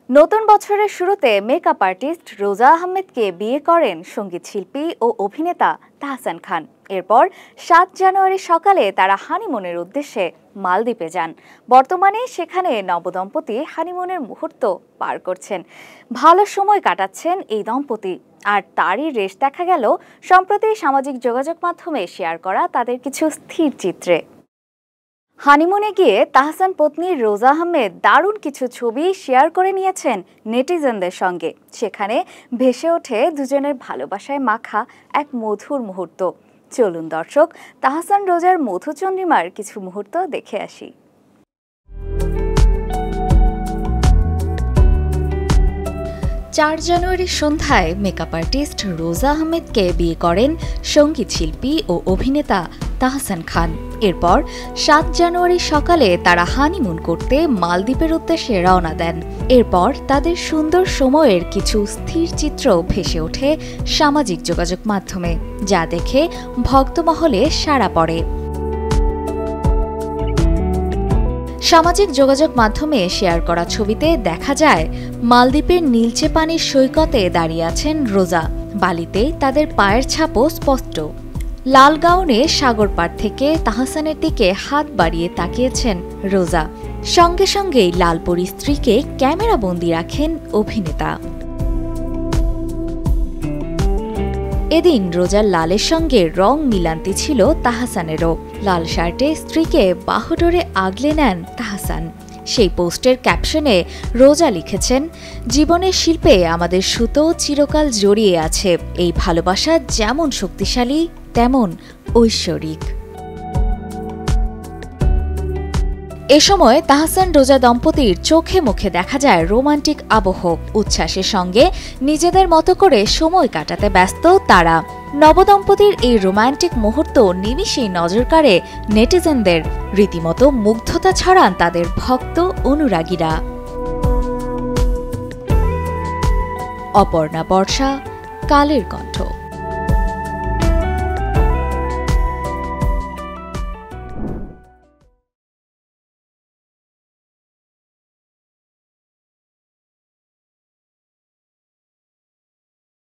নতুন বছরের শুরুতে মেকআপ আর্টিস্ট রোজা আহমেদকে বিয়ে করেন সঙ্গীত শিল্পী ও অভিনেতা তাহসান খান। এরপর ৭ জানুয়ারি সকালে তারা হানিমুনের উদ্দেশ্যে মালদ্বীপে যান। বর্তমানে সেখানে নবদম্পতি হানিমুনের মুহূর্ত পার করছেন। ভালো সময় কাটাচ্ছেন এই দম্পতি। আর তারই রেশ দেখা গেল সম্প্রতি সামাজিক যোগাযোগ মাধ্যমে শেয়ার করা তাদের কিছু স্থির চিত্রে। হানিমুনে গিয়ে তাহসান পত্নী রোজা আহমেদ দারুণ কিছু ছবি শেয়ার করে নিয়েছেন নেটিজেনদের সঙ্গে। সেখানে ভেসে ওঠে দুজনের ভালোবাসায় মাখা এক মধুর মুহূর্ত। চলুন দর্শক, তাহসান রোজার মধুচন্দ্রিমার কিছু মুহূর্ত দেখে আসি। ৪ জানুয়ারি সন্ধ্যায় মেকআপ আর্টিস্ট রোজা আহমেদকে বিয়ে করেন সঙ্গীত শিল্পী ও অভিনেতা তাহসান খান। এরপর ৭ জানুয়ারি সকালে তারা হানিমুন করতে মালদ্বীপের উদ্দেশ্যে রওনা দেন। এরপর তাদের সুন্দর সময়ের কিছু স্থির চিত্র ভেসে ওঠে সামাজিক যোগাযোগ মাধ্যমে, যা দেখে ভক্তমহলে সাড়া পড়ে। সামাজিক যোগাযোগ মাধ্যমে শেয়ার করা ছবিতে দেখা যায় মালদ্বীপের নীলচে পানির সৈকতে দাঁড়িয়ে আছেন রোজা। বালিতে তাদের পায়ের ছাপও স্পষ্ট। লাল গাউনে সাগর পাড় থেকে তাহসানের দিকে হাত বাড়িয়ে তাকিয়েছেন রোজা। সঙ্গে সঙ্গেই লালপরী স্ত্রীকে ক্যামেরাবন্দি রাখেন অভিনেতা। এদিন রোজার লালের সঙ্গে রং মিলান্তি ছিল তাহসানেরও। লাল শার্টে স্ত্রীকে বাহুডোরে আগলে নেন তাহসান। সেই পোস্টের ক্যাপশনে রোজা লিখেছেন, জীবনের শিল্পে আমাদের সুতো চিরকাল জড়িয়ে আছে। এই ভালোবাসা যেমন শক্তিশালী তেমন ঐশ্বরিক। এ সময় তাহসান রোজা দম্পতির চোখে মুখে দেখা যায় রোমান্টিক আবহ। উচ্ছ্বাসের সঙ্গে নিজেদের মতো করে সময় কাটাতে ব্যস্ত তারা। নবদম্পতির এই রোমান্টিক মুহূর্ত নিমিষেই নজর কাড়ে নেটিজেনদের। রীতিমতো মুগ্ধতা ছড়ান তাদের ভক্ত অনুরাগীরা। অপর্ণা বর্ষা, কালের কণ্ঠ।